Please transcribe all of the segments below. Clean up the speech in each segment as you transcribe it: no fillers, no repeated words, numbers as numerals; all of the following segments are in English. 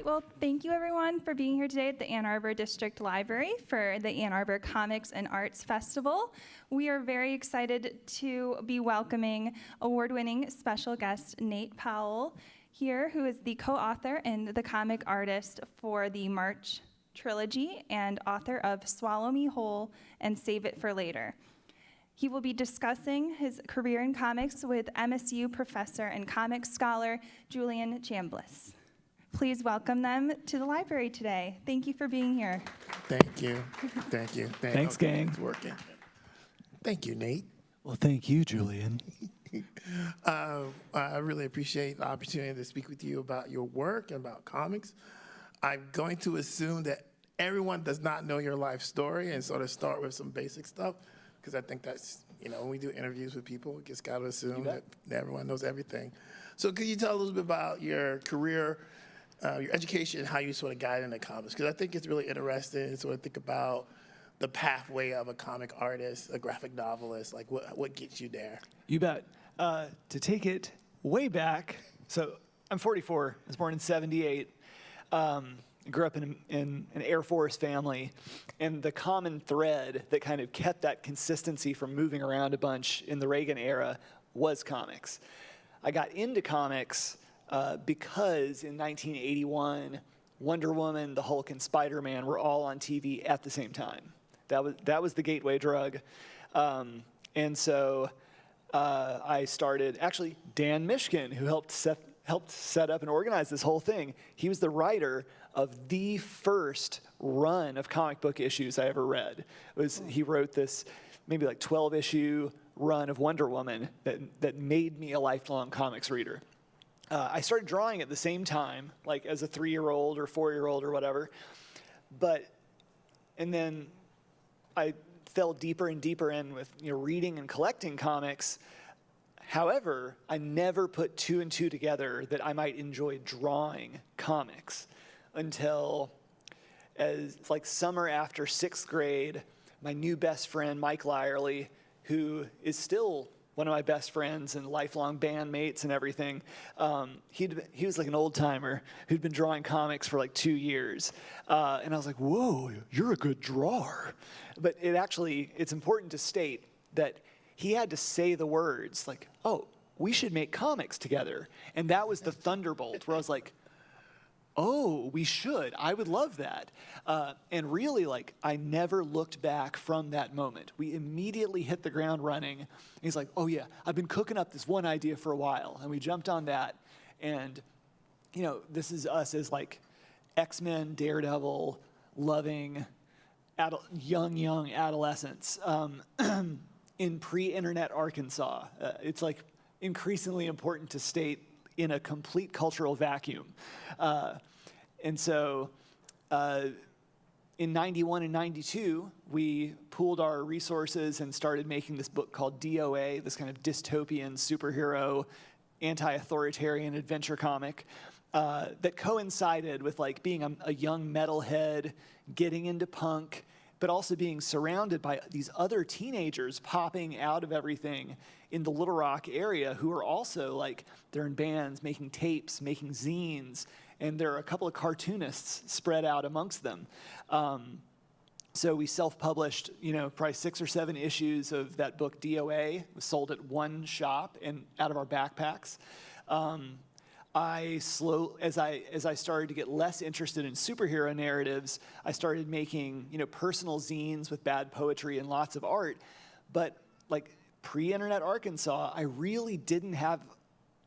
right, well, thank you everyone for being here today at the Ann Arbor District Library for the Ann Arbor Comics and Arts Festival. We are very excited to be welcoming award-winning special guest Nate Powell here, who is the co-author and the comic artist for the March trilogy and author of Swallow Me Whole and Save It for Later. He will be discussing his career in comics with MSU Professor and comics scholar Julian Chambliss. Please welcome them to the library today. Thank you for being here. Thank you. Thank you. Thanks, gang. It's working. Thank you, Nate. Well, thank you, Julian. I really appreciate the opportunity to speak with you about your work and about comics. I'm going to assume that everyone does not know your life story and sort of start with some basic stuff, because I think that's, when we do interviews with people, we just got to assume that everyone knows everything. So could you tell a little bit about your career, your education, how you sort of got into comics? Because I think it's really interesting to sort of think about the pathway of a comic artist, a graphic novelist, like what gets you there? You bet. To take it way back, so I'm 44, I was born in 78. Grew up in an Air Force family, and the common thread that kind of kept that consistency from moving around a bunch in the Reagan era was comics. I got into comics because in 1981, Wonder Woman, the Hulk, and Spider-Man were all on TV at the same time. That was the gateway drug. And so I started, actually, Dan Mishkin, who helped set up and organize this whole thing. He was the writer of the first run of comic book issues I ever read. He wrote this maybe like 12-issue run of Wonder Woman that made me a lifelong comics reader. I started drawing at the same time, like as a 3-year-old or 4-year-old or whatever. And then I fell deeper and deeper in with reading and collecting comics. However, I never put 2 and 2 together that I might enjoy drawing comics until as like summer after 6th grade, my new best friend, Mike Lyerly, who is still one of my best friends and lifelong bandmates and everything, he was like an old timer who'd been drawing comics for like 2 years. And I was like, whoa, you're a good drawer. But it's important to state that he had to say the words like, oh, we should make comics together. And that was the thunderbolt where I was like, oh, we should. I would love that. And really, I never looked back from that moment. We immediately hit the ground running. He's like, oh, yeah, I've been cooking up this one idea for a while. And we jumped on that. And, this is us as X-Men, Daredevil, loving young adolescents in pre-internet Arkansas. It's increasingly important to state in a complete cultural vacuum. And so in 91 and 92, we pooled our resources and started making this book called DOA, this kind of dystopian superhero, anti-authoritarian adventure comic that coincided with being a young metalhead, getting into punk, but also being surrounded by these other teenagers popping out of everything in the Little Rock area who are also they're in bands, making tapes, making zines, and there are a couple of cartoonists spread out amongst them. So we self-published, probably 6 or 7 issues of that book DOA. It was sold at one shop and out of our backpacks. As I started to get less interested in superhero narratives, I started making, personal zines with bad poetry and lots of art. But pre-internet Arkansas, I really didn't have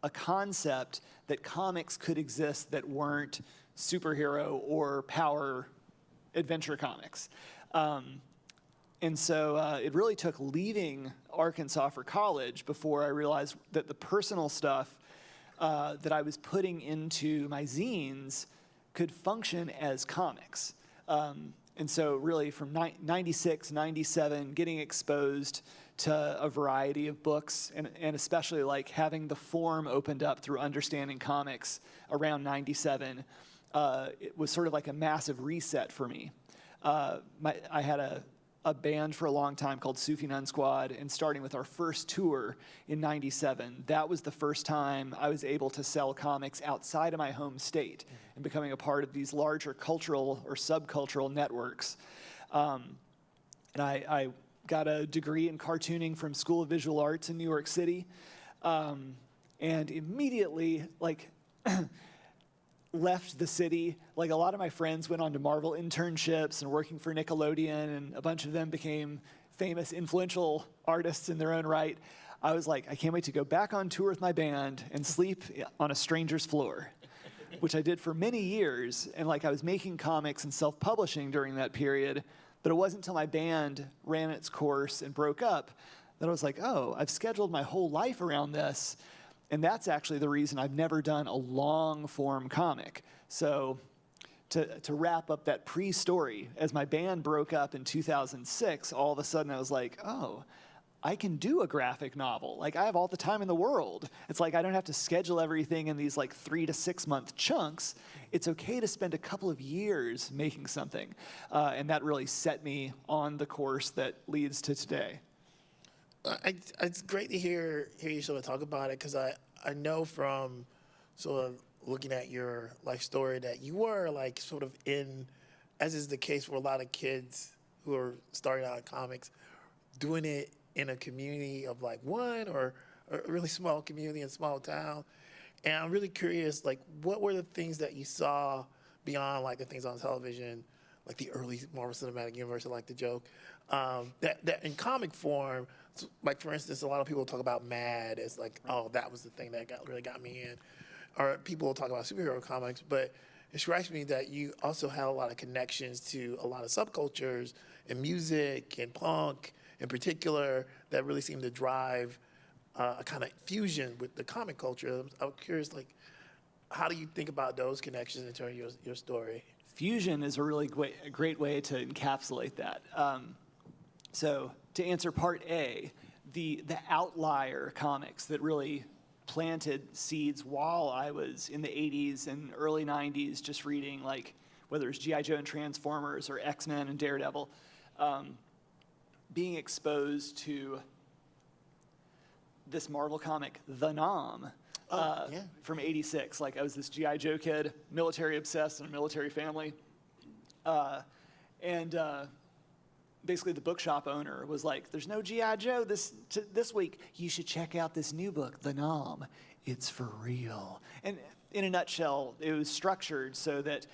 a concept that comics could exist that weren't superhero or power adventure comics. And so it really took leaving Arkansas for college before I realized that the personal stuff that I was putting into my zines could function as comics. And so really from 96, 97, getting exposed to a variety of books, and especially having the form opened up through understanding comics around 97, it was sort of like a massive reset for me. I had a a band for a long time called Sufi Nun Squad, and starting with our first tour in '97, that was the first time I was able to sell comics outside of my home state and becoming a part of these larger cultural or subcultural networks. And I got a degree in cartooning from School of Visual Arts in New York City, and immediately, like, left the city. Like, a lot of my friends went on to Marvel internships and working for Nickelodeon, and a bunch of them became famous, influential artists in their own right. I was like, I can't wait to go back on tour with my band and sleep on a stranger's floor, which I did for many years. And like, I was making comics and self-publishing during that period, but it wasn't until my band ran its course and broke up that I was like, oh, I've scheduled my whole life around this. And that's actually the reason I've never done a long-form comic. So to wrap up that pre-story, as my band broke up in 2006, all of a sudden I was like, oh, I can do a graphic novel. Like, I have all the time in the world. It's like I don't have to schedule everything in these like 3 to 6 month chunks. It's okay to spend a couple of years making something. And that really set me on the course that leads to today. It's great to hear you sort of talk about it, because I know from sort of looking at your life story that you were like sort of in, as is the case for a lot of kids who are starting out in comics, doing it in a community of like one or a really small community in a small town. And I'm really curious, like, what were the things that you saw beyond like the things on television, like the early Marvel Cinematic Universe, I like the joke, that in comic form, like, for instance, a lot of people talk about Mad as like, oh, that was the thing that really got me in. Or people will talk about superhero comics, but it strikes me that you also had a lot of connections to a lot of subcultures in music and punk in particular that really seem to drive a kind of fusion with the comic culture. I'm curious, like, how do you think about those connections in terms of your story? Fusion is a really great way to encapsulate that. So to answer part A, the outlier comics that really planted seeds while I was in the 80s and early 90s just reading, like, whether it's G.I. Joe and Transformers or X-Men and Daredevil, being exposed to this Marvel comic, The Nom, from '86. Like, I was this G.I. Joe kid, military obsessed in a military family. Basically the bookshop owner was like, there's no G.I. Joe this week. You should check out this new book, The Nom. It's for real. And in a nutshell, it was structured so that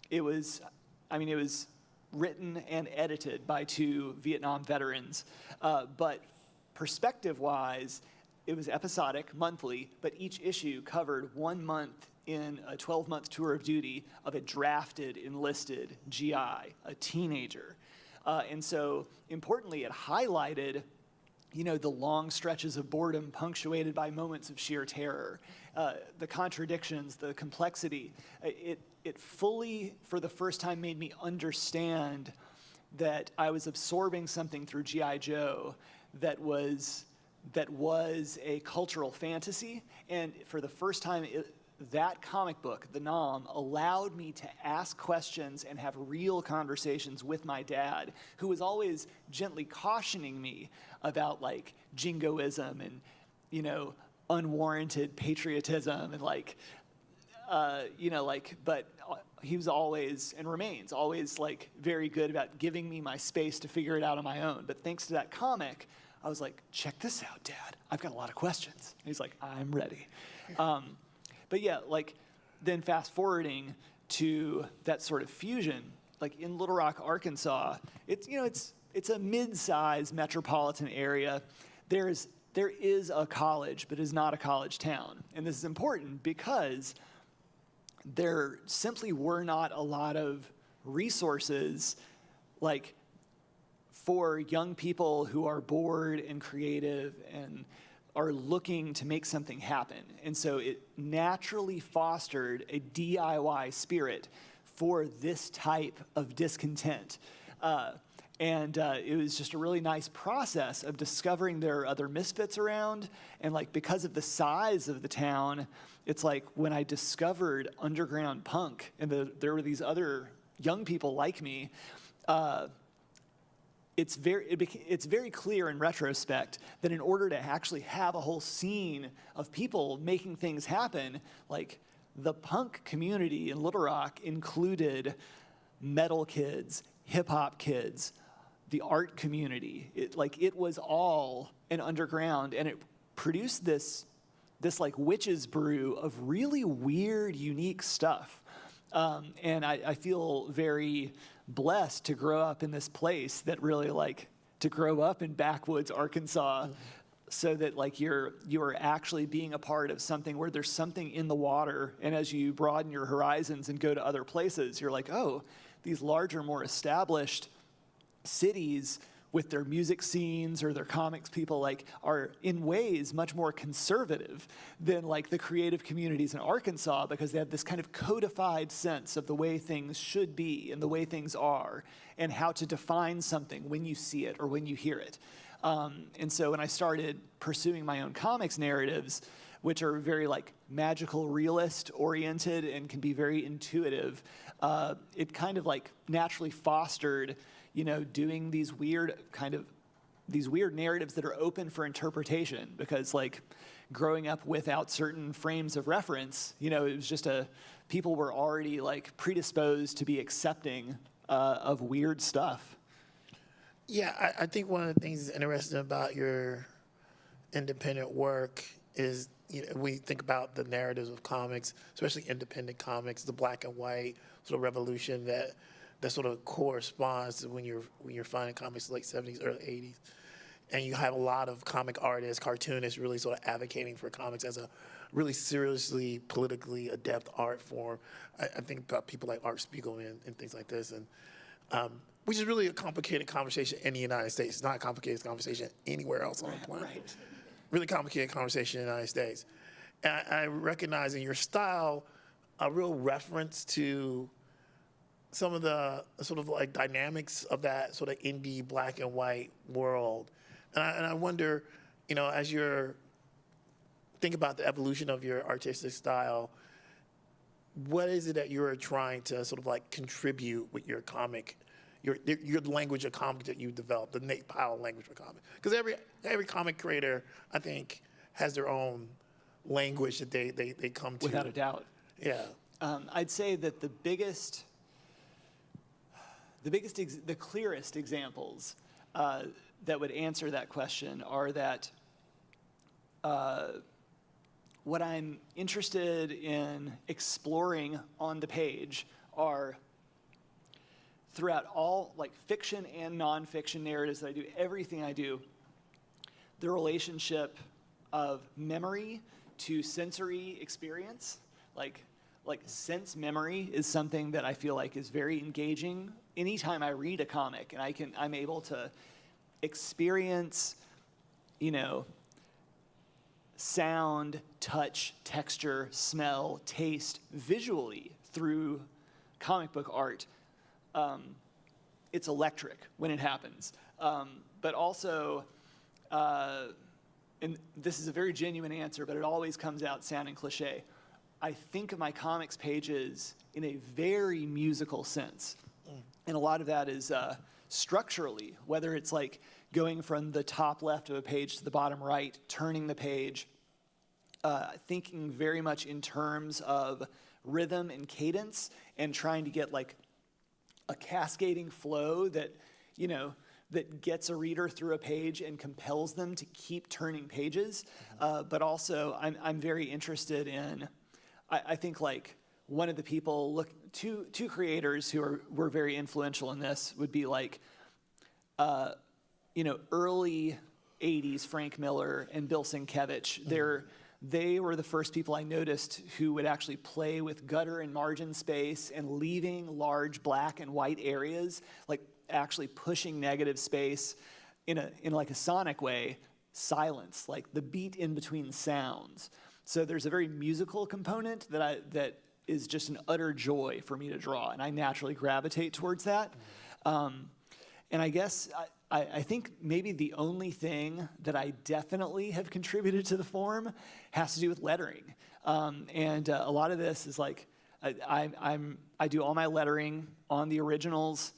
it was written and edited by 2 Vietnam veterans. But perspective-wise, it was episodic, monthly, but each issue covered 1 month in a 12-month tour of duty of a drafted, enlisted GI, a teenager. And so, importantly, it highlighted, the long stretches of boredom punctuated by moments of sheer terror, the contradictions, the complexity. It fully, for the first time, made me understand that I was absorbing something through G.I. Joe that was a cultural fantasy. And for the first time, that comic book, The Nom, allowed me to ask questions and have real conversations with my dad, who was always gently cautioning me about, like, jingoism and, unwarranted patriotism and, but he was always, and remains always, like, very good about giving me my space to figure it out on my own. But thanks to that comic, I was like, check this out, Dad. I've got a lot of questions. And he's like, I'm ready. But yeah, like, then fast forwarding to that sort of fusion, like in Little Rock, Arkansas, it's a mid-sized metropolitan area. There is a college, but it is not a college town. And this is important because there simply were not a lot of resources, like, for young people who are bored and creative and are looking to make something happen. And so it naturally fostered a DIY spirit for this type of discontent. It was just a really nice process of discovering there are other misfits around. And, like, because of the size of the town, it's like when I discovered underground punk and there were these other young people like me, it's very clear in retrospect that in order to actually have a whole scene of people making things happen, like the punk community in Little Rock included metal kids, hip hop kids, the art community. It was all an underground, and it produced this like witch's brew of really weird, unique stuff. And I feel very blessed to grow up in this place that really to grow up in backwoods Arkansas, so that you're actually being a part of something where there's something in the water, and as you broaden your horizons and go to other places, you're like, oh, these larger, more established cities with their music scenes or their comics people are in ways much more conservative than the creative communities in Arkansas, because they have this kind of codified sense of the way things should be and the way things are and how to define something when you see it or when you hear it. And so when I started pursuing my own comics narratives, which are very magical realist oriented and can be very intuitive, it kind of naturally fostered doing these weird narratives that are open for interpretation, because growing up without certain frames of reference, it was just people were already predisposed to be accepting of weird stuff. Yeah, I think one of the things that's interesting about your independent work is, we think about the narratives of comics, especially independent comics, the black and white sort of revolution that sort of corresponds to when you're finding comics late 70s, early 80s. And you have a lot of comic artists, cartoonists really sort of advocating for comics as a really seriously, politically adept art form. I think about people like Art Spiegelman and things like this, and which is really a complicated conversation in the United States. It's not a complicated conversation anywhere else on the planet. Right. Really complicated conversation in the United States. And I recognize in your style a real reference to some of the sort of dynamics of that sort of indie black and white world. And I wonder, as you're thinking about the evolution of your artistic style, what is it that you're trying to sort of contribute with your comic, your language of comic that you developed, the Nate Powell language of comic? Because every comic creator, I think, has their own language that they come to. Without a doubt. Yeah. I'd say that the clearest examples that would answer that question are that what I'm interested in exploring on the page are, throughout all fiction and nonfiction narratives that I do, everything I do, the relationship of memory to sensory experience. Sense memory is something that I feel is very engaging anytime I read a comic, and I'm able to experience, sound, touch, texture, smell, taste visually through comic book art. It's electric when it happens. But also, and this is a very genuine answer, but it always comes out sounding cliche, I think of my comics pages in a very musical sense. And a lot of that is structurally, whether it's going from the top left of a page to the bottom right, turning the page, thinking very much in terms of rhythm and cadence, and trying to get a cascading flow that, that gets a reader through a page and compels them to keep turning pages. But also, I'm very interested in, I think one of the people, two creators who were very influential in this would be early 80s Frank Miller and Bill Sienkiewicz. They were the first people I noticed who would actually play with gutter and margin space and leaving large black and white areas, actually pushing negative space in a sonic way, silence, the beat in between sounds. So there's a very musical component that is just an utter joy for me to draw, and I naturally gravitate towards that. And I guess I think maybe the only thing that I definitely have contributed to the form has to do with lettering. And a lot of this is I do all my lettering on the originals.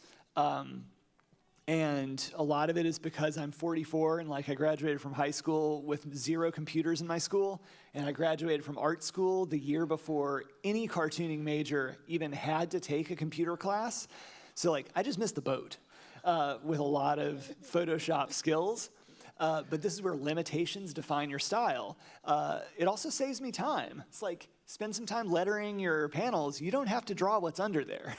And a lot of it is because I'm 44 and like I graduated from high school with 0 computers in my school, and I graduated from art school the year before any cartooning major even had to take a computer class. So like I just missed the boat with a lot of Photoshop skills. But this is where limitations define your style. It also saves me time. It's like spend some time lettering your panels. You don't have to draw what's under there.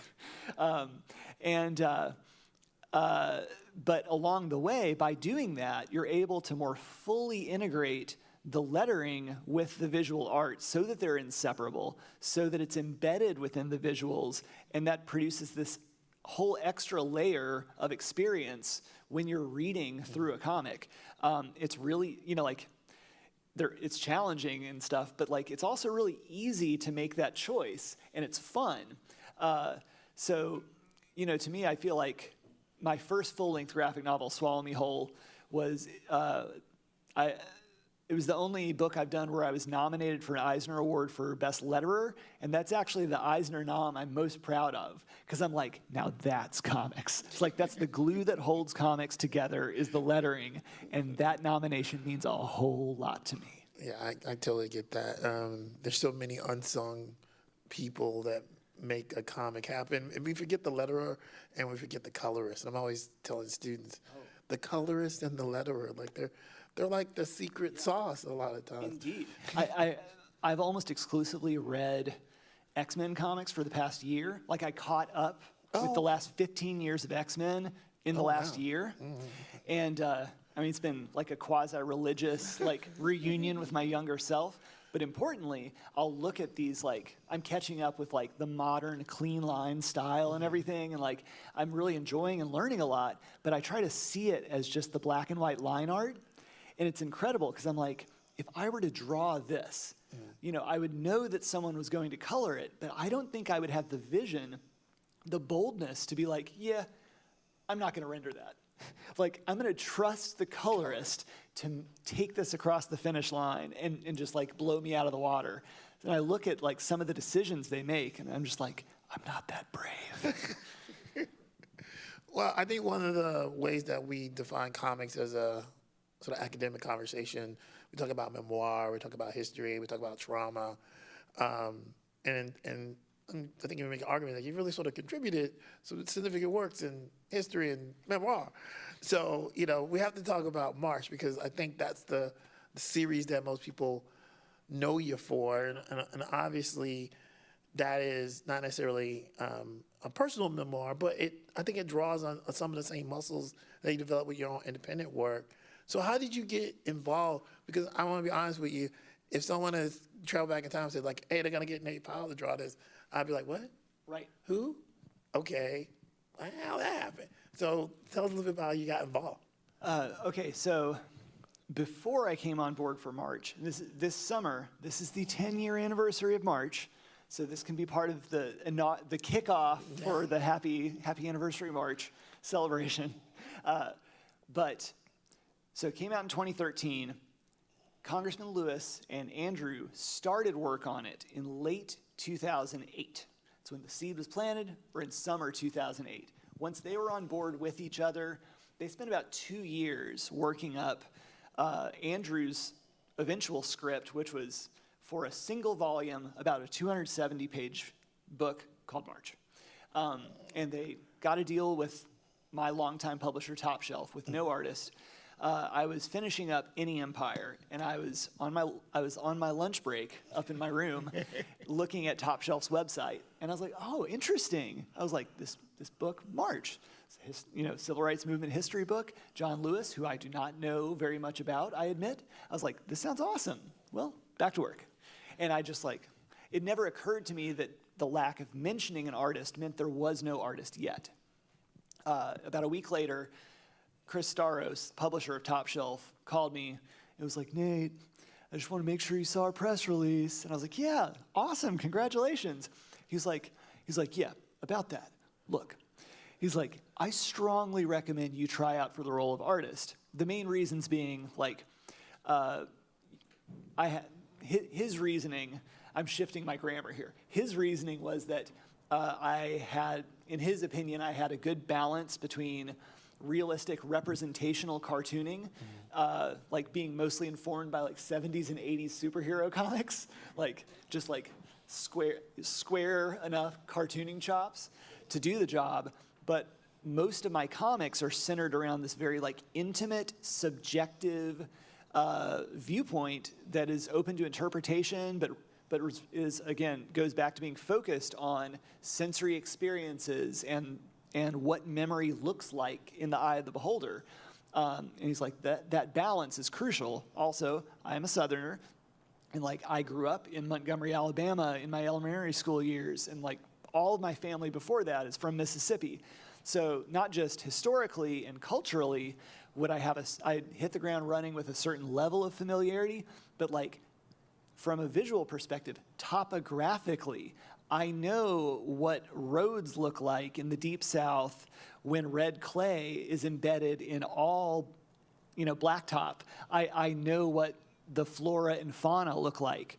But along the way, by doing that, you're able to more fully integrate the lettering with the visual art so that they're inseparable, so that it's embedded within the visuals, and that produces this whole extra layer of experience when you're reading through a comic. It's really, it's challenging and stuff, but like it's also really easy to make that choice, and it's fun. So, to me, I feel like my first full-length graphic novel, Swallow Me Whole, was it was the only book I've done where I was nominated for an Eisner Award for Best Letterer, and that's actually the Eisner nom I'm most proud of, because I'm like, now that's comics. It's like that's the glue that holds comics together is the lettering, and that nomination means a whole lot to me. Yeah, I totally get that. There's so many unsung people that make a comic happen, and we forget the letterer and we forget the colorist. And I'm always telling students, the colorist and the letterer, like they're like the secret sauce a lot of times. Indeed. I've almost exclusively read X-Men comics for the past year. Like I caught up with the last 15 years of X-Men in the last year. And it's been like a quasi-religious like reunion with my younger self. But importantly, I'll look at these, like, I'm catching up with, like, the modern clean line style and everything, and, like, I'm really enjoying and learning a lot, but I try to see it as just the black and white line art, and it's incredible, because I'm like, if I were to draw this, I would know that someone was going to color it, but I don't think I would have the vision, the boldness to be like, yeah, I'm not going to render that. Like, I'm going to trust the colorist to take this across the finish line and just, like, blow me out of the water. And I look at, like, some of the decisions they make, and I'm just like, I'm not that brave. Well, I think one of the ways that we define comics as a sort of academic conversation, we talk about memoir, we talk about history, we talk about trauma, and I think you make an argument that you really sort of contributed some significant works in history and memoir. So, we have to talk about March, because I think that's the series that most people know you for. And obviously, that is not necessarily a personal memoir, but I think it draws on some of the same muscles that you develop with your own independent work. So how did you get involved? Because I want to be honest with you, if someone has traveled back in time and said, like, hey, they're going to get Nate Powell to draw this, I'd be like, what? Right. Who? Okay. How that happened? So tell us a little bit about how you got involved. Okay, so before I came on board for March, this summer, this is the 10-year anniversary of March, so this can be part of the kickoff for the happy anniversary March celebration. So it came out in 2013. Congressman Lewis and Andrew started work on it in late 2008. That's when the seed was planted, or in summer 2008. Once they were on board with each other, they spent about 2 years working up Andrew's eventual script, which was for a single volume, about a 270-page book called March. And they got a deal with my longtime publisher, Top Shelf, with no artist. I was finishing up Any Empire, and I was on my lunch break up in my room looking at Top Shelf's website, and I was like, oh, interesting. I was like, this book, March, civil rights movement history book, John Lewis, who I do not know very much about, I admit. I was like, this sounds awesome. Well, back to work. And I just it never occurred to me that the lack of mentioning an artist meant there was no artist yet. About a week later, Chris Staros, publisher of Top Shelf, called me. It was like, Nate, I just want to make sure you saw our press release. And I was like, yeah, awesome, congratulations. He's like, yeah, about that. Look, he's like, I strongly recommend you try out for the role of artist. The main reasons being, his reasoning, I'm shifting my grammar here. His reasoning was that in his opinion, I had a good balance between realistic representational cartooning, like being mostly informed by like 70s and 80s superhero comics, like just like square enough cartooning chops to do the job. But most of my comics are centered around this very like intimate, subjective viewpoint that is open to interpretation, but is, again, goes back to being focused on sensory experiences and what memory looks like in the eye of the beholder. And he's like, that balance is crucial. Also, I am a Southerner, and like I grew up in Montgomery, Alabama in my elementary school years, and like all of my family before that is from Mississippi. So not just historically and culturally would I hit the ground running with a certain level of familiarity, but like from a visual perspective, topographically, I know what roads look like in the Deep South when red clay is embedded in all, blacktop. I know what the flora and fauna look like.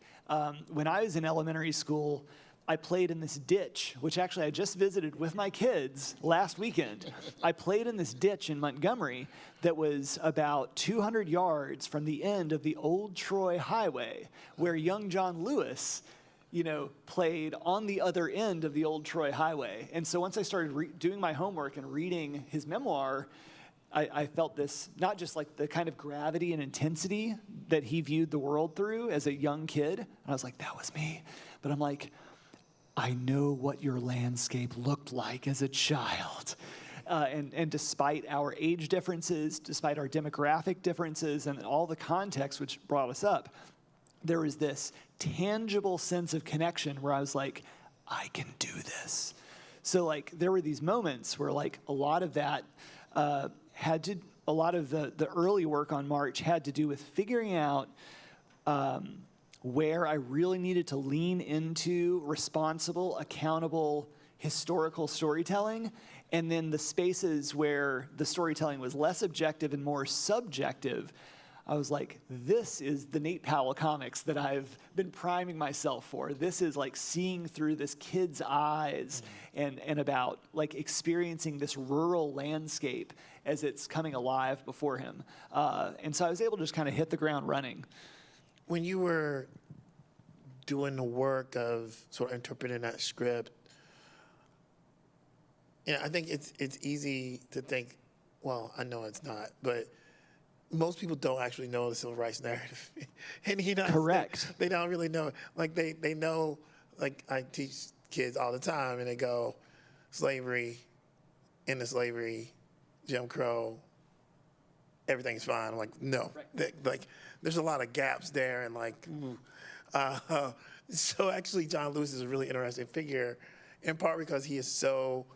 When I was in elementary school, I played in this ditch, which actually I just visited with my kids last weekend. I played in this ditch in Montgomery that was about 200 yards from the end of the old Troy Highway, where young John Lewis, played on the other end of the old Troy Highway. And so once I started doing my homework and reading his memoir, I felt this, not just like the kind of gravity and intensity that he viewed the world through as a young kid. And I was like, that was me. But I'm like, I know what your landscape looked like as a child. And despite our age differences, despite our demographic differences, and all the context which brought us up, there was this tangible sense of connection where I was like, I can do this. So like there were these moments where like a lot of that a lot of the early work on March had to do with figuring out where I really needed to lean into responsible, accountable, historical storytelling, and then the spaces where the storytelling was less objective and more subjective. I was like, this is the Nate Powell comics that I've been priming myself for. This is like seeing through this kid's eyes and about like experiencing this rural landscape as it's coming alive before him. And so I was able to just kind of hit the ground running. When you were doing the work of sort of interpreting that script, I think it's easy to think, well, I know it's not, but most people don't actually know the civil rights narrative. And Correct. They don't really know. Like they know, like I teach kids all the time and they go, slavery, end of slavery, Jim Crow, everything's fine. I'm like, no. Right. There's a lot of gaps there and so actually John Lewis is a really interesting figure, in part because he is so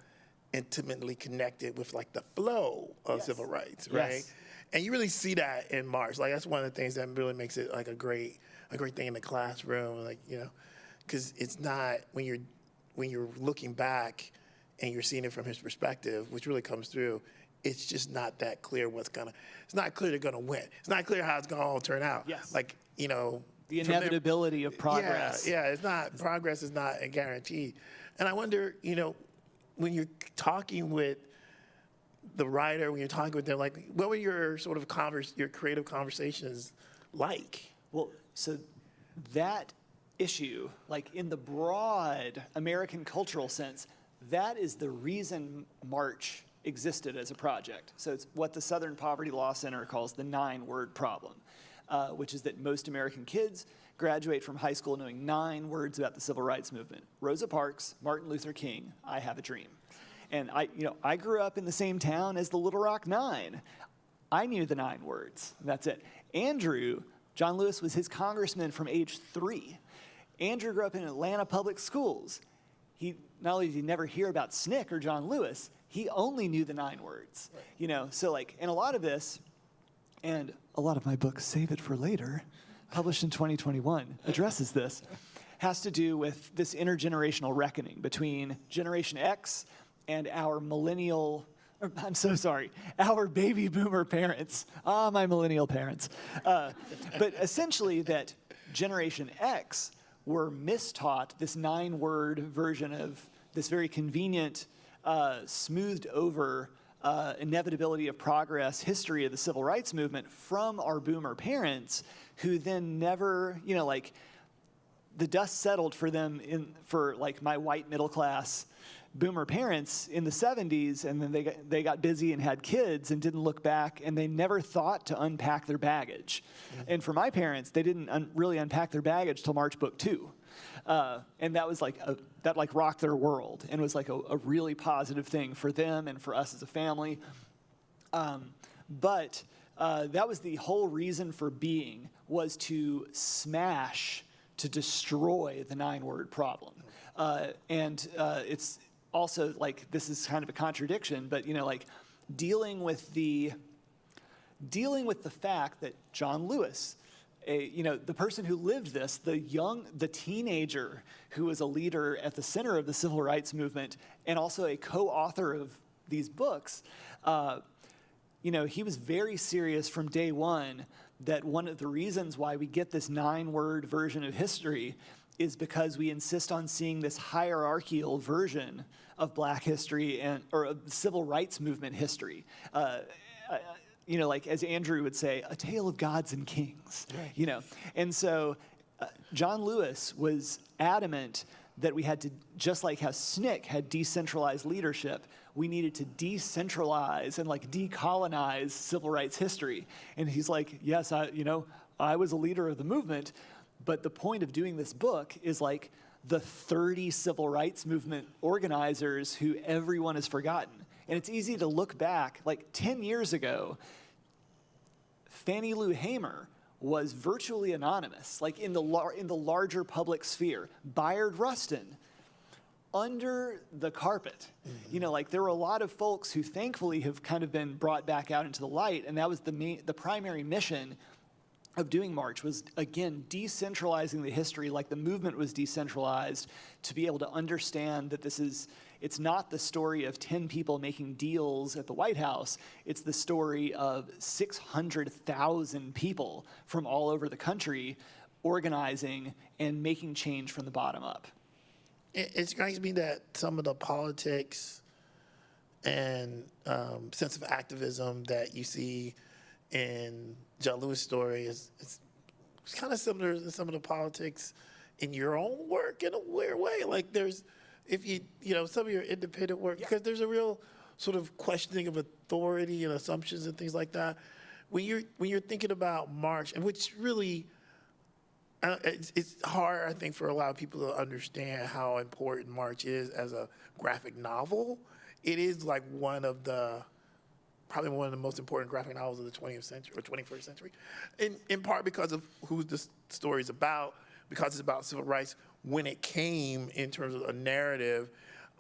intimately connected with like the flow of civil rights, right? Yes. And you really see that in March. Like that's one of the things that really makes it like a great thing in the classroom, because it's not when you're looking back and you're seeing it from his perspective, which really comes through. It's just not that clear it's not clear they're gonna win. It's not clear how it's gonna all turn out. Yes. The inevitability of progress. Yeah, it's not, progress is not a guarantee. And I wonder, when you're talking with the writer, when you're talking with them, like, what were your sort of your creative conversations like? Well, so that issue, like in the broad American cultural sense, that is the reason March existed as a project. So it's what the Southern Poverty Law Center calls the 9-word problem, which is that most American kids graduate from high school knowing 9 words about the civil rights movement. Rosa Parks, Martin Luther King, I have a dream. And I grew up in the same town as the Little Rock 9. I knew the 9 words. That's it. Andrew, John Lewis was his congressman from age 3. Andrew grew up in Atlanta public schools. He not only did he never hear about SNCC or John Lewis, he only knew the 9 words. Right. So and a lot of this, and a lot of my book, Save It for Later, published in 2021, addresses this, has to do with this intergenerational reckoning between Generation X and our our baby boomer parents. My millennial parents. But essentially that Generation X were mistaught this 9-word version of this very convenient, smoothed over inevitability of progress history of the civil rights movement from our boomer parents, who then never, like, the dust settled for them for like my white middle class boomer parents in the 70s, and then they got busy and had kids and didn't look back, and they never thought to unpack their baggage. Mm-hmm. And for my parents, they didn't really unpack their baggage till March Book 2. And that was that rocked their world and was like a really positive thing for them and for us as a family. But that was the whole reason for being, was to smash, to destroy the 9-word problem. And it's also, like, this is kind of a contradiction, but, like, dealing with the fact that John Lewis, the person who lived this, the teenager who was a leader at the center of the civil rights movement and also a co-author of these books, he was very serious from day one that one of the reasons why we get this 9-word version of history is because we insist on seeing this hierarchical version of Black history or of civil rights movement history. Like, as Andrew would say, a tale of gods and kings. Right. And so John Lewis was adamant that we had to, just like how SNCC had decentralized leadership, we needed to decentralize and decolonize civil rights history. And he's like, yes, I was a leader of the movement, but the point of doing this book is like the 30 civil rights movement organizers who everyone has forgotten. And it's easy to look back, 10 years ago, Fannie Lou Hamer was virtually anonymous, in the larger public sphere. Bayard Rustin, under the carpet. Mm-hmm. There were a lot of folks who thankfully have kind of been brought back out into the light, and that was the primary mission of doing March, was, again, decentralizing the history like the movement was decentralized, to be able to understand that it's not the story of 10 people making deals at the White House. It's the story of 600,000 people from all over the country organizing and making change from the bottom up. It strikes me that some of the politics and sense of activism that you see in John Lewis' story is kind of similar to some of the politics in your own work in a weird way. There's, if some of your independent work, because there's a real sort of questioning of authority and assumptions and things like that. When you're thinking about March, and which really, it's hard, I think, for a lot of people to understand how important March is as a graphic novel. It is probably one of the most important graphic novels of the 20th century or 21st century, in part because of who the story is about, because it's about civil rights. When it came in terms of a narrative,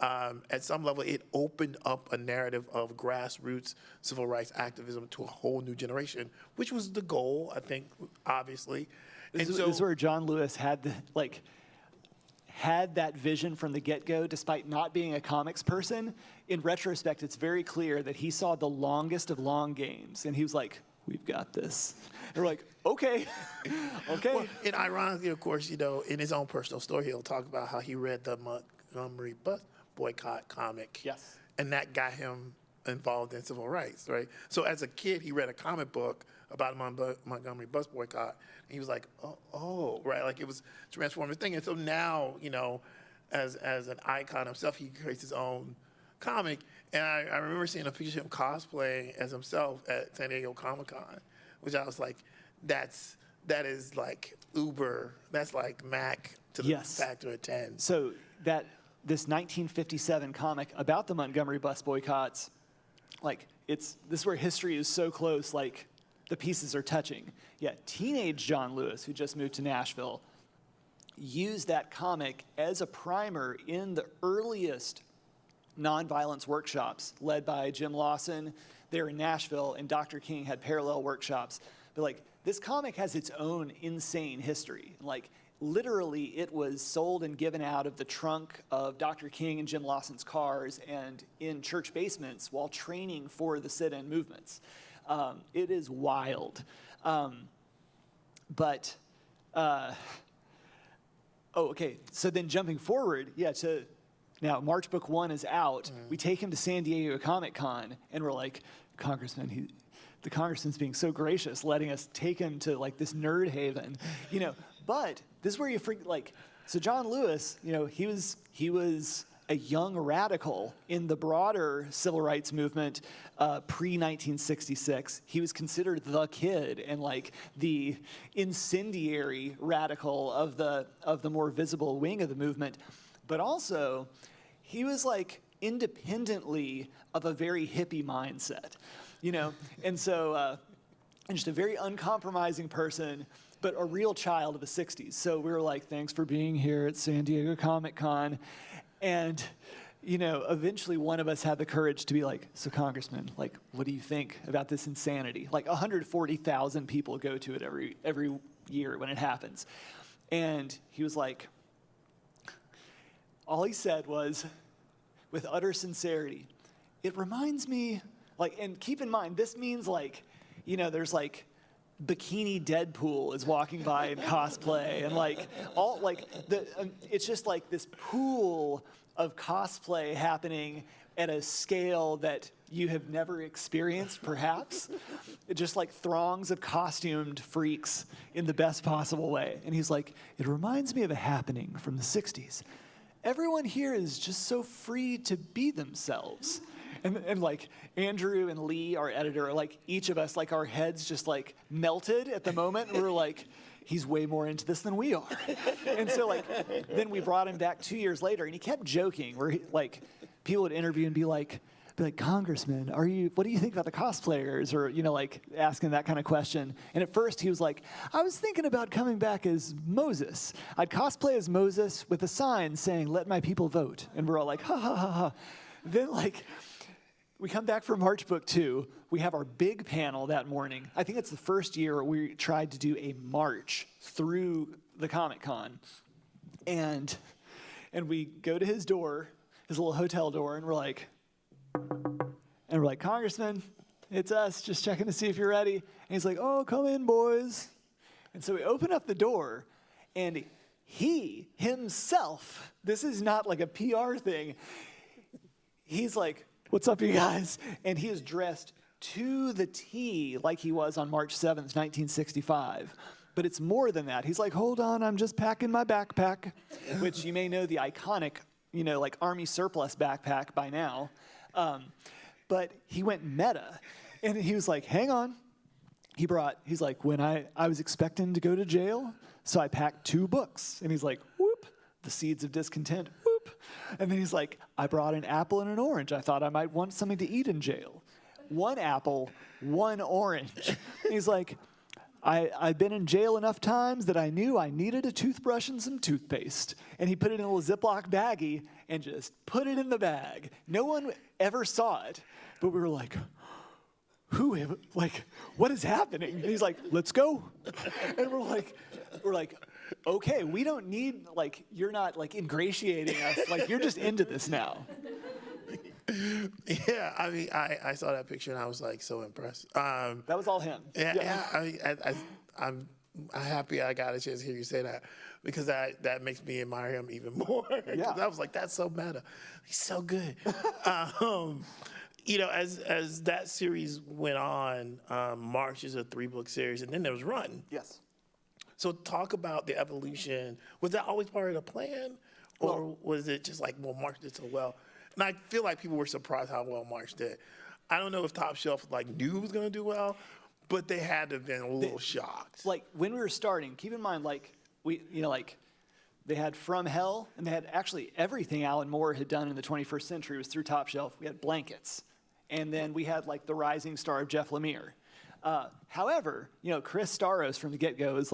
at some level, it opened up a narrative of grassroots civil rights activism to a whole new generation, which was the goal, I think, obviously. This is where John Lewis had that vision from the get-go, despite not being a comics person. In retrospect, it's very clear that he saw the longest of long games, and he was like, we've got this. And we're like, okay. Well, and ironically, of course, in his own personal story, he'll talk about how he read the Montgomery bus boycott comic. Yes. And that got him involved in civil rights, right? So as a kid, he read a comic book about Montgomery bus boycott, and he was like, oh, right? It was a transformative thing. And so now, as an icon himself, he creates his own comic. And I remember seeing a picture of him cosplaying as himself at San Diego Comic-Con, which I was like, that is Uber, that's like Mac to the factor of 10. So this 1957 comic about the Montgomery bus boycotts, this is where history is so close, the pieces are touching. Yeah, teenage John Lewis, who just moved to Nashville, used that comic as a primer in the earliest nonviolence workshops led by Jim Lawson there in Nashville, and Dr. King had parallel workshops. But this comic has its own insane history. Literally, it was sold and given out of the trunk of Dr. King and Jim Lawson's cars and in church basements while training for the sit-in movements. It is wild. Okay. So then jumping forward, to Now, March Book 1 is out. We take him to San Diego Comic Con, and we're like, Congressman, the congressman's being so gracious, letting us take him to like this nerd haven, But this is where you so John Lewis, he was a young radical in the broader civil rights movement pre-1966. He was considered the kid and like the incendiary radical of the more visible wing of the movement. But also, he was like independently of a very hippie mindset, And so just a very uncompromising person, but a real child of the 60s. So we were like, thanks for being here at San Diego Comic Con. And, eventually one of us had the courage to be like, so Congressman, like, what do you think about this insanity? Like 140,000 people go to it every year when it happens. And he was like, all he said was, with utter sincerity, it reminds me, and keep in mind, this means there's Bikini Deadpool is walking by in cosplay, and it's just like this pool of cosplay happening at a scale that you have never experienced, perhaps. It just like throngs of costumed freaks in the best possible way. And he's like, it reminds me of a happening from the 60s. Everyone here is just so free to be themselves. And like Andrew and Lee, our editor, like each of us, like our heads just like melted at the moment. And we were like, he's way more into this than we are. And so then we brought him back 2 years later, and he kept joking where people would interview and be like, Congressman, what do you think about the cosplayers? Or, asking that kind of question. And at first he was like, I was thinking about coming back as Moses. I'd cosplay as Moses with a sign saying, let my people vote. And we're all like, ha, ha, ha, ha. Then we come back from March Book 2. We have our big panel that morning. I think it's the first year we tried to do a march through the Comic Con. And we go to his door, his little hotel door, and we're like, Congressman, it's us, just checking to see if you're ready. And he's like, oh, come in, boys. And so we open up the door, and he himself, this is not like a PR thing, he's like, what's up, you guys? And he is dressed to the T like he was on March 7th, 1965. But it's more than that. He's like, hold on, I'm just packing my backpack, which you may know the iconic, Army surplus backpack by now. But he went meta. And he was like, hang on. He's like, when I was expecting to go to jail, so I packed 2 books. And he's like, whoop, The Seeds of Discontent, whoop. And then he's like, I brought an apple and an orange. I thought I might want something to eat in jail. 1 apple, 1 orange. And he's like, I've been in jail enough times that I knew I needed a toothbrush and some toothpaste. And he put it in a little Ziploc baggie and just put it in the bag. No one ever saw it, but we were like, what is happening? And he's like, let's go. And we're like, okay, we don't need, you're not, ingratiating us. You're just into this now. Yeah, I mean, I saw that picture and I was, so impressed. That was all him. Yeah. I mean, I'm happy I got a chance to hear you say that because that makes me admire him even more. Yeah. I was like, that's so meta. He's so good. As that series went on, March is a 3-book series, and then there was Run. Yes. So talk about the evolution. Was that always part of the plan, or was it just March did so well? And I feel like people were surprised how well March did. I don't know if Top Shelf knew it was going to do well, but they had to have been a little shocked. When we were starting, keep in mind, they had From Hell, and they had actually everything Alan Moore had done in the 21st century was through Top Shelf. We had Blankets. And then we had the rising star of Jeff Lemire. However, Chris Staros from the get-go is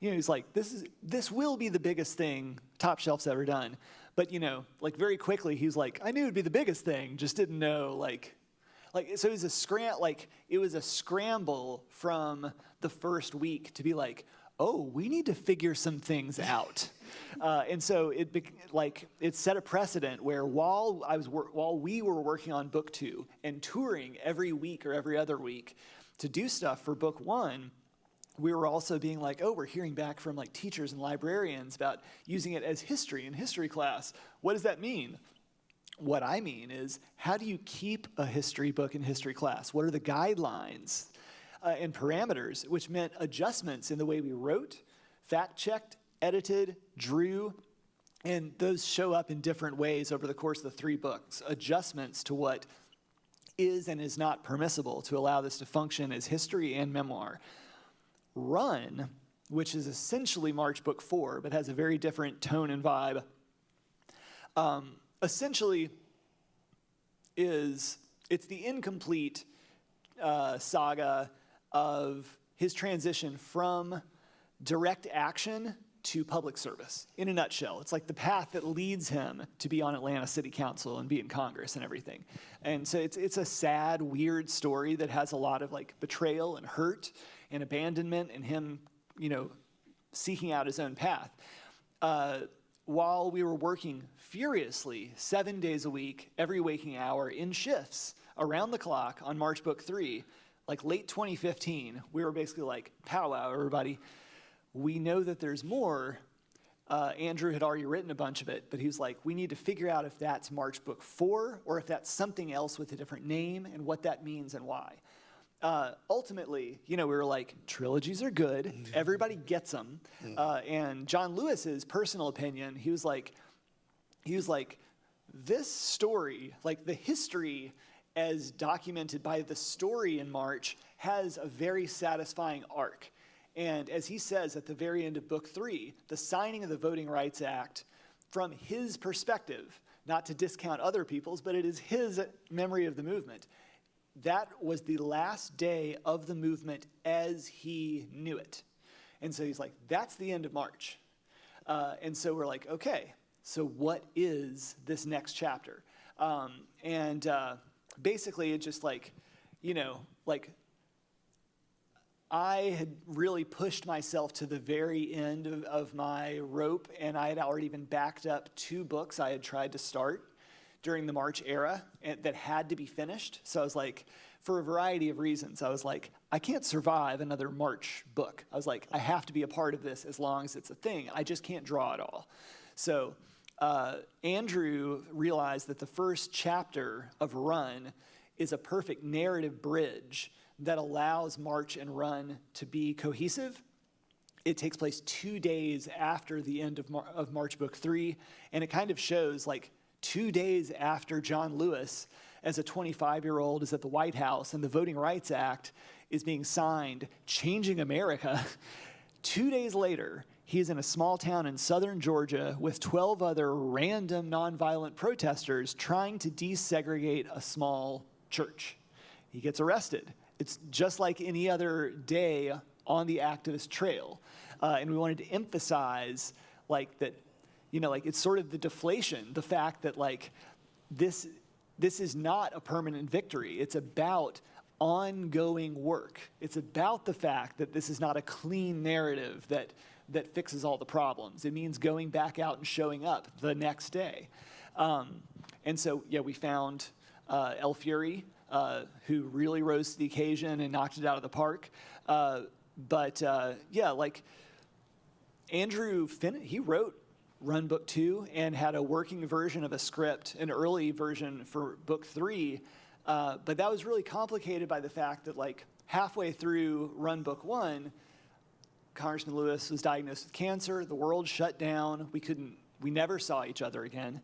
he's like, this will be the biggest thing Top Shelf's ever done. But, very quickly, he was like, I knew it'd be the biggest thing, just didn't know, so it was a scramble from the first week to be like, oh, we need to figure some things out. And so it set a precedent where while we were working on book 2 and touring every week or every other week to do stuff for book 1, we were also being like, oh, we're hearing back from like teachers and librarians about using it as history in history class. What does that mean? What I mean is, how do you keep a history book in history class? What are the guidelines and parameters, which meant adjustments in the way we wrote, fact-checked, edited, drew, and those show up in different ways over the course of the 3 books. Adjustments to what is and is not permissible to allow this to function as history and memoir. Run, which is essentially March Book 4, but has a very different tone and vibe, essentially it's the incomplete saga of his transition from direct action to public service, in a nutshell. It's like the path that leads him to be on Atlanta City Council and be in Congress and everything. And so it's a sad, weird story that has a lot of like betrayal and hurt and abandonment and him, seeking out his own path. While we were working furiously 7 days a week, every waking hour in shifts around the clock on March Book 3, like late 2015, we were basically like, powwow, everybody. We know that there's more. Andrew had already written a bunch of it, but he was like, we need to figure out if that's March Book 4 or if that's something else with a different name and what that means and why. Ultimately, we were like, trilogies are good. Everybody gets them. And John Lewis's personal opinion, he was like, this story, like the history as documented by the story in March, has a very satisfying arc. And as he says at the very end of Book 3, the signing of the Voting Rights Act, from his perspective, not to discount other people's, but it is his memory of the movement, that was the last day of the movement as he knew it. And so he's like, that's the end of March. And so we're like, okay, so what is this next chapter? Basically, it just I had really pushed myself to the very end of my rope, and I had already been backed up 2 books I had tried to start during the March era that had to be finished. So I was like, for a variety of reasons, I was like, I can't survive another March book. I was like, I have to be a part of this as long as it's a thing. I just can't draw it all. So Andrew realized that the first chapter of Run is a perfect narrative bridge that allows March and Run to be cohesive. It takes place 2 days after the end of March Book 3, and it kind of shows like 2 days after John Lewis, as a 25-year-old, is at the White House and the Voting Rights Act is being signed, changing America. 2 days later, he's in a small town in southern Georgia with 12 other random nonviolent protesters trying to desegregate a small church. He gets arrested. It's just like any other day on the activist trail. And we wanted to emphasize that, it's sort of the deflation, the fact that this is not a permanent victory. It's about ongoing work. It's about the fact that this is not a clean narrative that fixes all the problems. It means going back out and showing up the next day. And so, we found El Fury, who really rose to the occasion and knocked it out of the park. Andrew he wrote Run Book 2 and had a working version of a script, an early version for Book 3, but that was really complicated by the fact that halfway through Run Book 1, Congressman Lewis was diagnosed with cancer, the world shut down, we never saw each other again.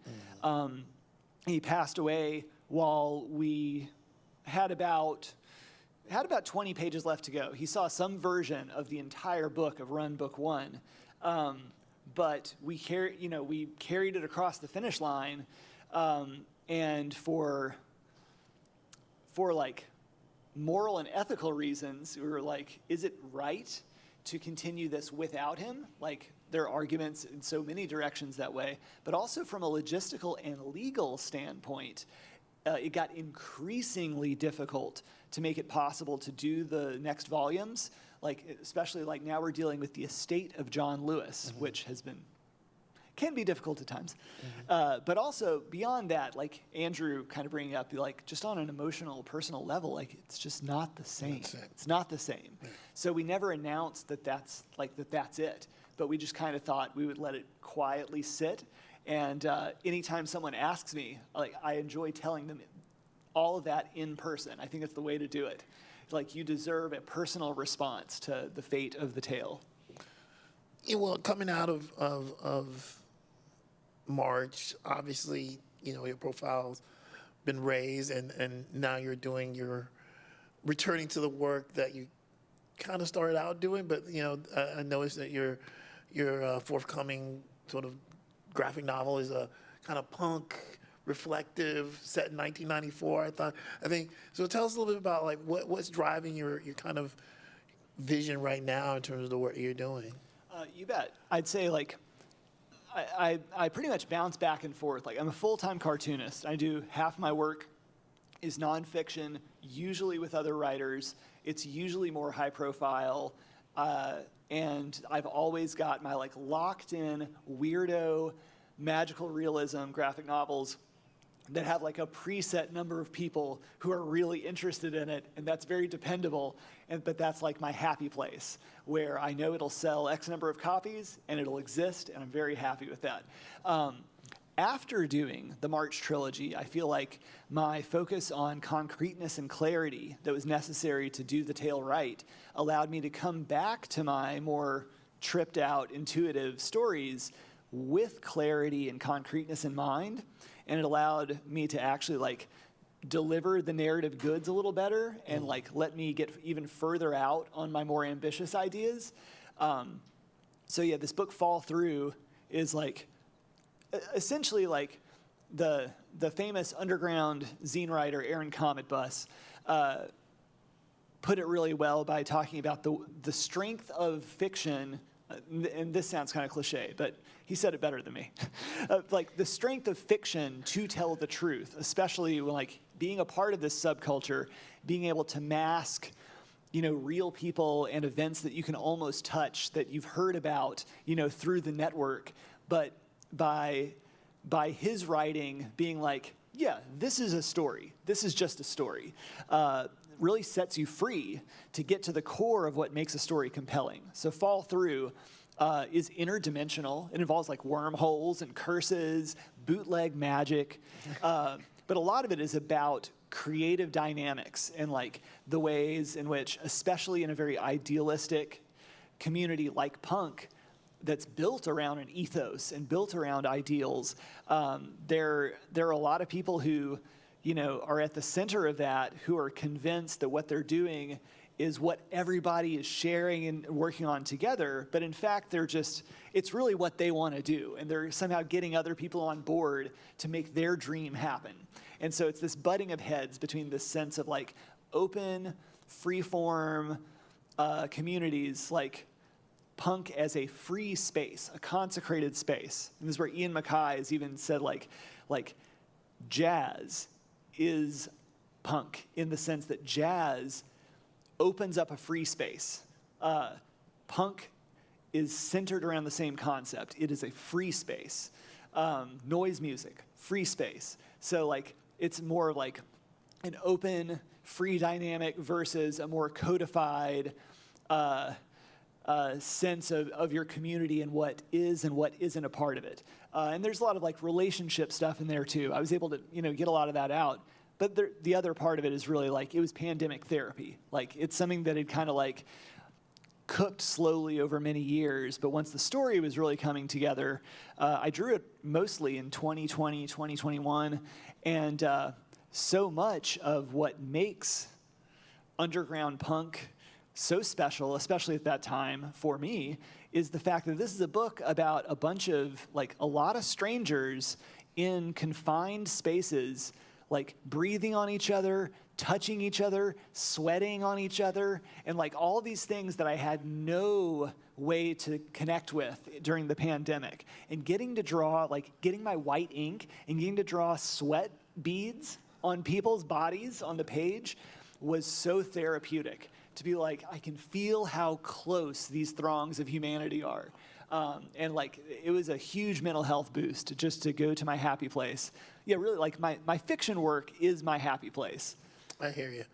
He passed away while we had about 20 pages left to go. He saw some version of the entire book of Run Book 1, but we carried it across the finish line, and for moral and ethical reasons, we were like, is it right to continue this without him? There are arguments in so many directions that way, but also from a logistical and legal standpoint, it got increasingly difficult to make it possible to do the next volumes, especially now we're dealing with the estate of John Lewis, which has been can be difficult at times. But also beyond that, like Andrew kind of bringing up, like just on an emotional, personal level, like it's just not the same. It's not the same. Yeah. So we never announced that that's it. But we just kind of thought we would let it quietly sit. And anytime someone asks me, like I enjoy telling them all of that in person. I think that's the way to do it. Like you deserve a personal response to the fate of the tale. Yeah, well, coming out of March, obviously, your profile's been raised, and now you're returning to the work that you kind of started out doing. But I noticed that your forthcoming sort of graphic novel is a kind of punk, reflective, set in 1994. I think so. Tell us a little bit about like what's driving your kind of vision right now in terms of the work you're doing. You bet. I'd say like I pretty much bounce back and forth. Like I'm a full-time cartoonist. I do half my work is nonfiction, usually with other writers. It's usually more high profile. And I've always got my like locked in weirdo magical realism graphic novels that have like a preset number of people who are really interested in it, and that's very dependable. But that's like my happy place, where I know it'll sell X number of copies and it'll exist, and I'm very happy with that. After doing the March trilogy, I feel like my focus on concreteness and clarity that was necessary to do the tale right allowed me to come back to my more tripped out, intuitive stories with clarity and concreteness in mind. And it allowed me to actually like deliver the narrative goods a little better and like let me get even further out on my more ambitious ideas. So yeah, this book Fall Through is like essentially like the famous underground zine writer Aaron Cometbus put it really well by talking about the strength of fiction. And this sounds kind of cliche, but he said it better than me. Like the strength of fiction to tell the truth, especially when like being a part of this subculture, being able to mask, real people and events that you can almost touch, that you've heard about, through the network, but by his writing being like, yeah, this is a story. This is just a story. Really sets you free to get to the core of what makes a story compelling. So Fall Through is interdimensional. It involves like wormholes and curses, bootleg magic. But a lot of it is about creative dynamics and like the ways in which, especially in a very idealistic community like punk, that's built around an ethos and built around ideals, there are a lot of people who are at the center of that, who are convinced that what they're doing is what everybody is sharing and working on together. But in fact, it's really what they want to do. And they're somehow getting other people on board to make their dream happen. And so it's this butting of heads between this sense of like open, free-form communities, like punk as a free space, a consecrated space. And this is where Ian MacKaye has even said like jazz is punk in the sense that jazz opens up a free space. Punk is centered around the same concept. It is a free space. Noise music, free space. So like it's more like an open, free dynamic versus a more codified sense of your community and what is and what isn't a part of it. And there's a lot of like relationship stuff in there too. I was able to get a lot of that out. But the other part of it is really like it was pandemic therapy. Like it's something that had kind of like cooked slowly over many years. But once the story was really coming together, I drew it mostly in 2020, 2021. And so much of what makes underground punk so special, especially at that time for me, is the fact that this is a book about a bunch of like a lot of strangers in confined spaces, like breathing on each other, touching each other, sweating on each other, and like all these things that I had no way to connect with during the pandemic. And getting to draw, like getting my white ink and getting to draw sweat beads on people's bodies on the page was so therapeutic. To be like, I can feel how close these throngs of humanity are. And like, it was a huge mental health boost just to go to my happy place. Yeah, really, like my fiction work is my happy place. I hear you.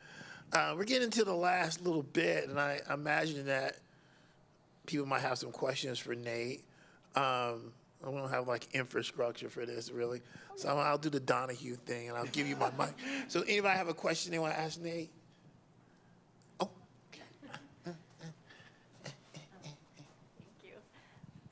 We're getting to the last little bit, and I imagine that people might have some questions for Nate. I don't have like infrastructure for this really, so I'll do the Donahue thing, and I'll give you my mic. So anybody have a question they want to ask Nate? Oh.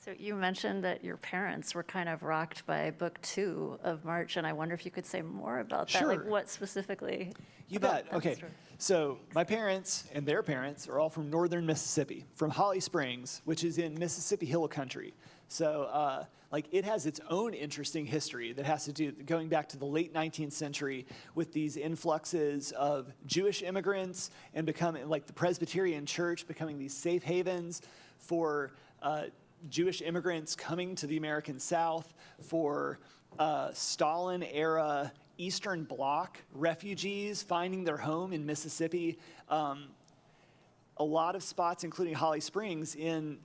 So you mentioned that your parents were kind of rocked by book 2 of March, and I wonder if you could say more about that. Sure. Like what specifically? You about bet. that Okay. story? So my parents and their parents are all from northern Mississippi, from Holly Springs, which is in Mississippi Hill Country. So like it has its own interesting history that has to do going back to the late 19th century with these influxes of Jewish immigrants and becoming like the Presbyterian Church becoming these safe havens for Jewish immigrants coming to the American South, for Stalin-era Eastern Bloc refugees finding their home in Mississippi. A lot of spots, including Holly Springs in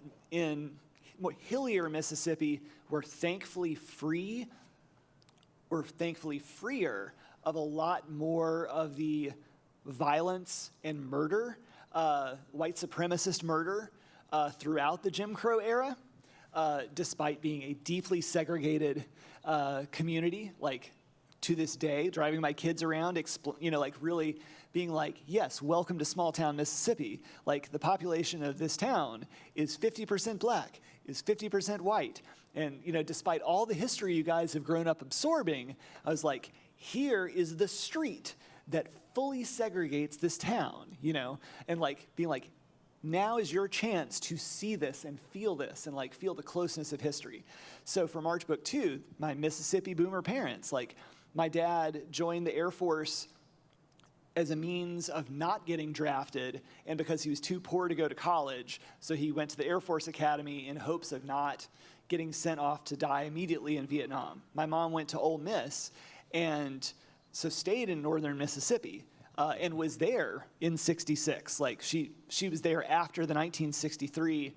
more hillier Mississippi, were thankfully freer of a lot more of the violence and murder, white supremacist murder throughout the Jim Crow era, despite being a deeply segregated community. Like to this day, driving my kids around, like really being like, yes, welcome to small town Mississippi. Like the population of this town is 50% black, is 50% white. And, despite all the history you guys have grown up absorbing, I was like, here is the street that fully segregates this town, and like being like, now is your chance to see this and feel this and like feel the closeness of history. So for March Book 2, my Mississippi boomer parents, like my dad joined the Air Force as a means of not getting drafted and because he was too poor to go to college. So he went to the Air Force Academy in hopes of not getting sent off to die immediately in Vietnam. My mom went to Ole Miss and so stayed in northern Mississippi. And was there in '66. Like she was there after the 1963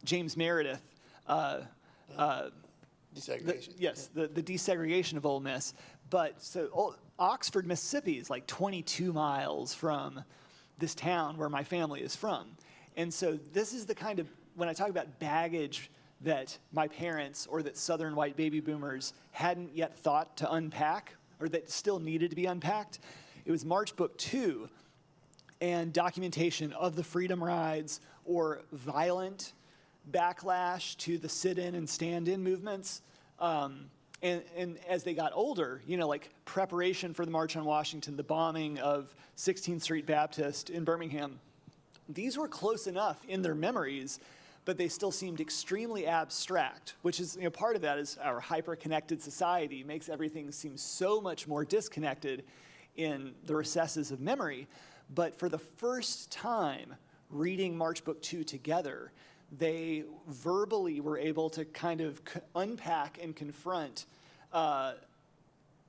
James Meredith. Desegregation. The desegregation of Ole Miss. But so Oxford, Mississippi is like 22 miles from this town where my family is from. And so this is the kind of, when I talk about baggage that my parents or that Southern white baby boomers hadn't yet thought to unpack or that still needed to be unpacked, it was March Book 2 and documentation of the freedom rides or violent backlash to the sit-in and stand-in movements. And as they got older, like preparation for the March on Washington, the bombing of 16th Street Baptist in Birmingham, these were close enough in their memories, but they still seemed extremely abstract, which is, part of that is our hyper-connected society makes everything seem so much more disconnected in the recesses of memory. But for the first time reading March Book 2 together, they verbally were able to kind of unpack and confront, and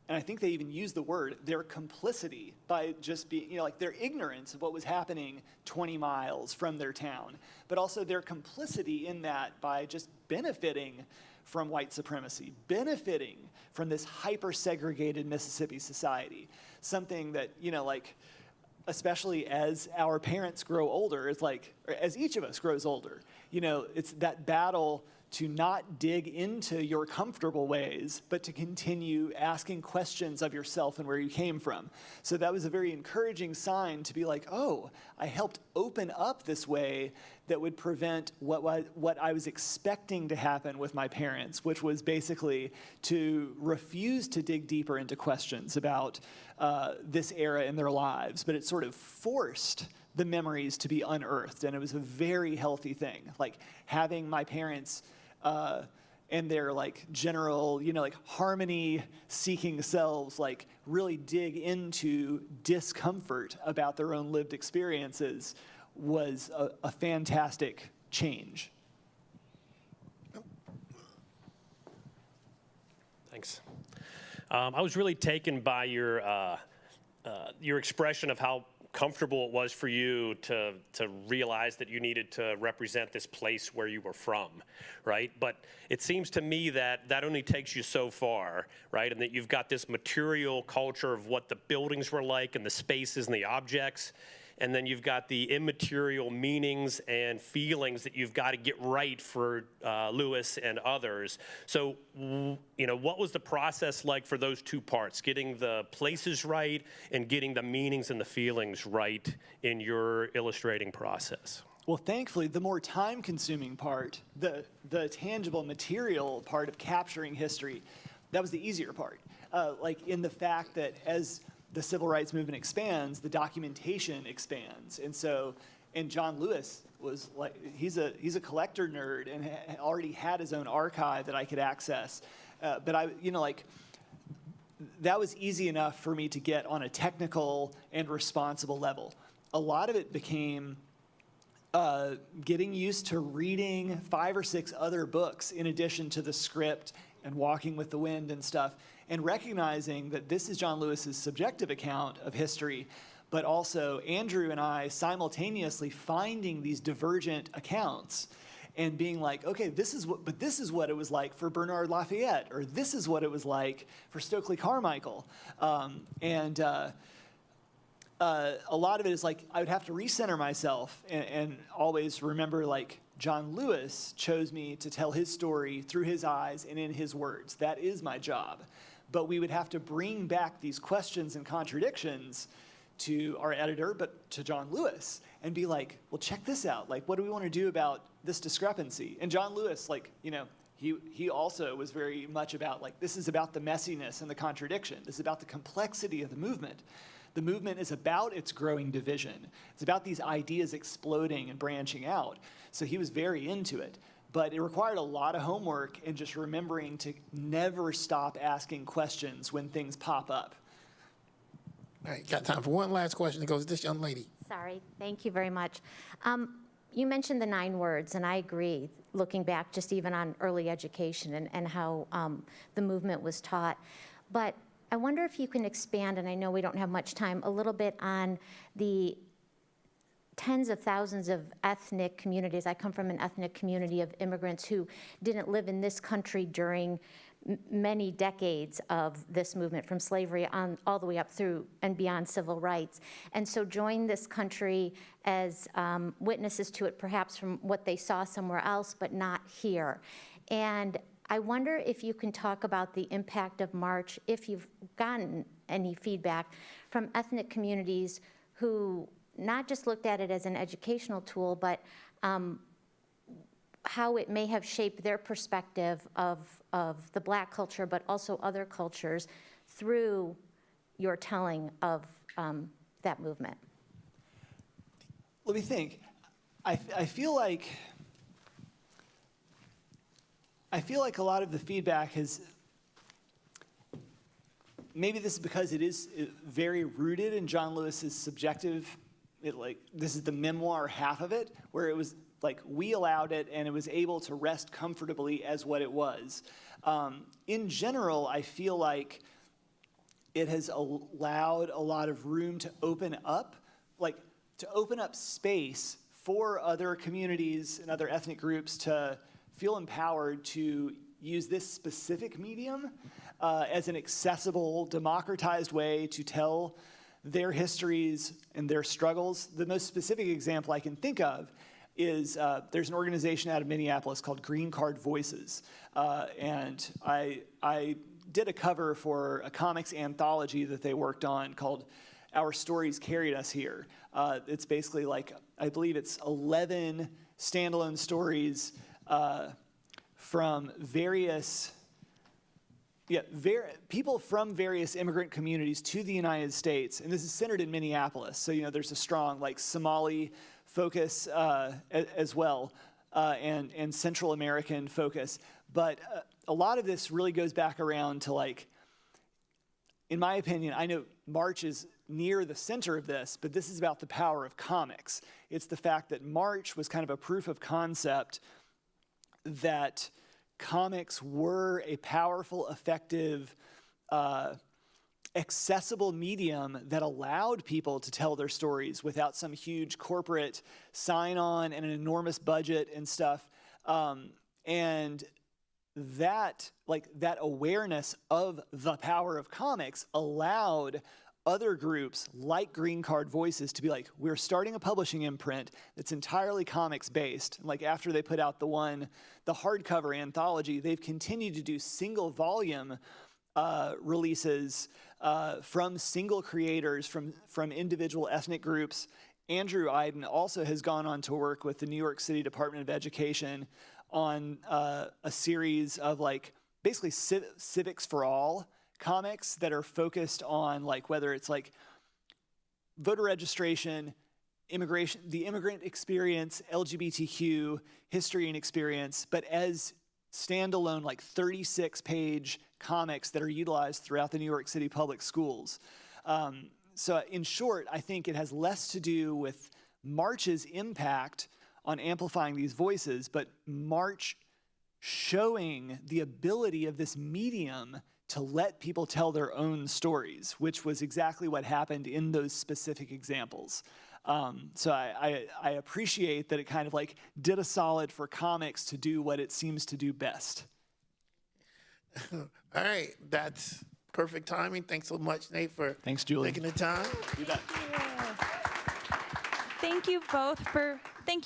I think they even used the word, their complicity by just being, like their ignorance of what was happening 20 miles from their town, but also their complicity in that by just benefiting from white supremacy, benefiting from this hyper-segregated Mississippi society. Something that, like, especially as our parents grow older, it's like, or as each of us grows older, it's that battle to not dig into your comfortable ways, but to continue asking questions of yourself and where you came from. So that was a very encouraging sign to be like, oh, I helped open up this way that would prevent what I was expecting to happen with my parents, which was basically to refuse to dig deeper into questions about this era in their lives. But it sort of forced the memories to be unearthed, and it was a very healthy thing. Like having my parents and their like general, like harmony-seeking selves, like really dig into discomfort about their own lived experiences was a fantastic change. Thanks. I was really taken by your expression of how comfortable it was for you to realize that you needed to represent this place where you were from, right? But it seems to me that that only takes you so far, right? And that you've got this material culture of what the buildings were like and the spaces and the objects. And then you've got the immaterial meanings and feelings that you've got to get right for Lewis and others. So, what was the process like for those two parts, getting the places right and getting the meanings and the feelings right in your illustrating process? Well, thankfully, the more time-consuming part, the tangible material part of capturing history, that was the easier part. Like in the fact that as the civil rights movement expands, the documentation expands. And John Lewis was like, he's a collector nerd and already had his own archive that I could access. But that was easy enough for me to get on a technical and responsible level. A lot of it became getting used to reading 5 or 6 other books in addition to the script and Walking with the Wind and stuff, and recognizing that this is John Lewis's subjective account of history, but also Andrew and I simultaneously finding these divergent accounts and being like, okay, this is what it was like for Bernard Lafayette, or this is what it was like for Stokely Carmichael. A lot of it is like I would have to recenter myself and always remember, like, John Lewis chose me to tell his story through his eyes and in his words. That is my job. But we would have to bring back these questions and contradictions to our editor, but to John Lewis, and be like, well, check this out. Like, what do we want to do about this discrepancy? And John Lewis, like, he also was very much about, like, this is about the messiness and the contradiction. This is about the complexity of the movement. The movement is about its growing division. It's about these ideas exploding and branching out. So he was very into it. But it required a lot of homework and just remembering to never stop asking questions when things pop up. All right, got time for one last question. It goes to this young lady. Sorry, thank you very much. You mentioned the 9 words, and I agree, looking back just even on early education and how the movement was taught. But I wonder if you can expand, and I know we don't have much time, a little bit on the tens of thousands of ethnic communities. I come from an ethnic community of immigrants who didn't live in this country during many decades of this movement, from slavery on all the way up through and beyond civil rights. And so joined this country as witnesses to it, perhaps from what they saw somewhere else, but not here. And I wonder if you can talk about the impact of March, if you've gotten any feedback from ethnic communities who not just looked at it as an educational tool, but how it may have shaped their perspective of the Black culture, but also other cultures through your telling of that movement. Let me think. I feel like a lot of the feedback has, maybe this is because it is very rooted in John Lewis's subjective, this is the memoir half of it, where it was like we allowed it and it was able to rest comfortably as what it was. In general, I feel like it has allowed a lot of room to open up space for other communities and other ethnic groups to feel empowered to use this specific medium as an accessible, democratized way to tell their histories and their struggles. The most specific example I can think of is there's an organization out of Minneapolis called Green Card Voices. And I did a cover for a comics anthology that they worked on called Our Stories Carried Us Here. It's basically like, I believe it's 11 standalone stories from various people from various immigrant communities to the United States, and this is centered in Minneapolis. So there's a strong Somali focus as well, and Central American focus. But a lot of this really goes back around to in my opinion, I know March is near the center of this, but this is about the power of comics. It's the fact that March was kind of a proof of concept that comics were a powerful, effective accessible medium that allowed people to tell their stories without some huge corporate sign-on and an enormous budget and stuff. And that awareness of the power of comics allowed other groups like Green Card Voices to be like, we're starting a publishing imprint that's entirely comics based. Like after they put out the hardcover anthology, they've continued to do single volume releases from single creators, from individual ethnic groups. Andrew Iden also has gone on to work with the New York City Department of Education on a series of like basically civics for all comics that are focused on like whether it's like voter registration, immigration, the immigrant experience, LGBTQ history and experience, but as standalone like 36-page comics that are utilized throughout the New York City public schools. So in short, I think it has less to do with March's impact on amplifying these voices, but March showing the ability of this medium to let people tell their own stories, which was exactly what happened in those specific examples. So I appreciate that it kind of like did a solid for comics to do what it seems to do best. All right, that's perfect timing. Thanks so much, Nate, for Thanks, Julie. taking the time. You bet. Thank you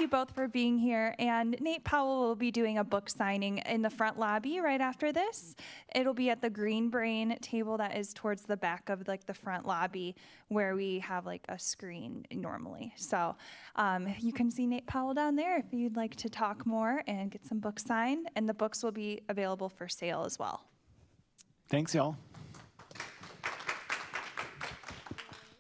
both for being here. And Nate Powell will be doing a book signing in the front lobby right after this. It'll be at the Green Brain table that is towards the back of like the front lobby where we have like a screen normally. So you can see Nate Powell down there if you'd like to talk more and get some books signed. And the books will be available for sale as well. Thanks, y'all.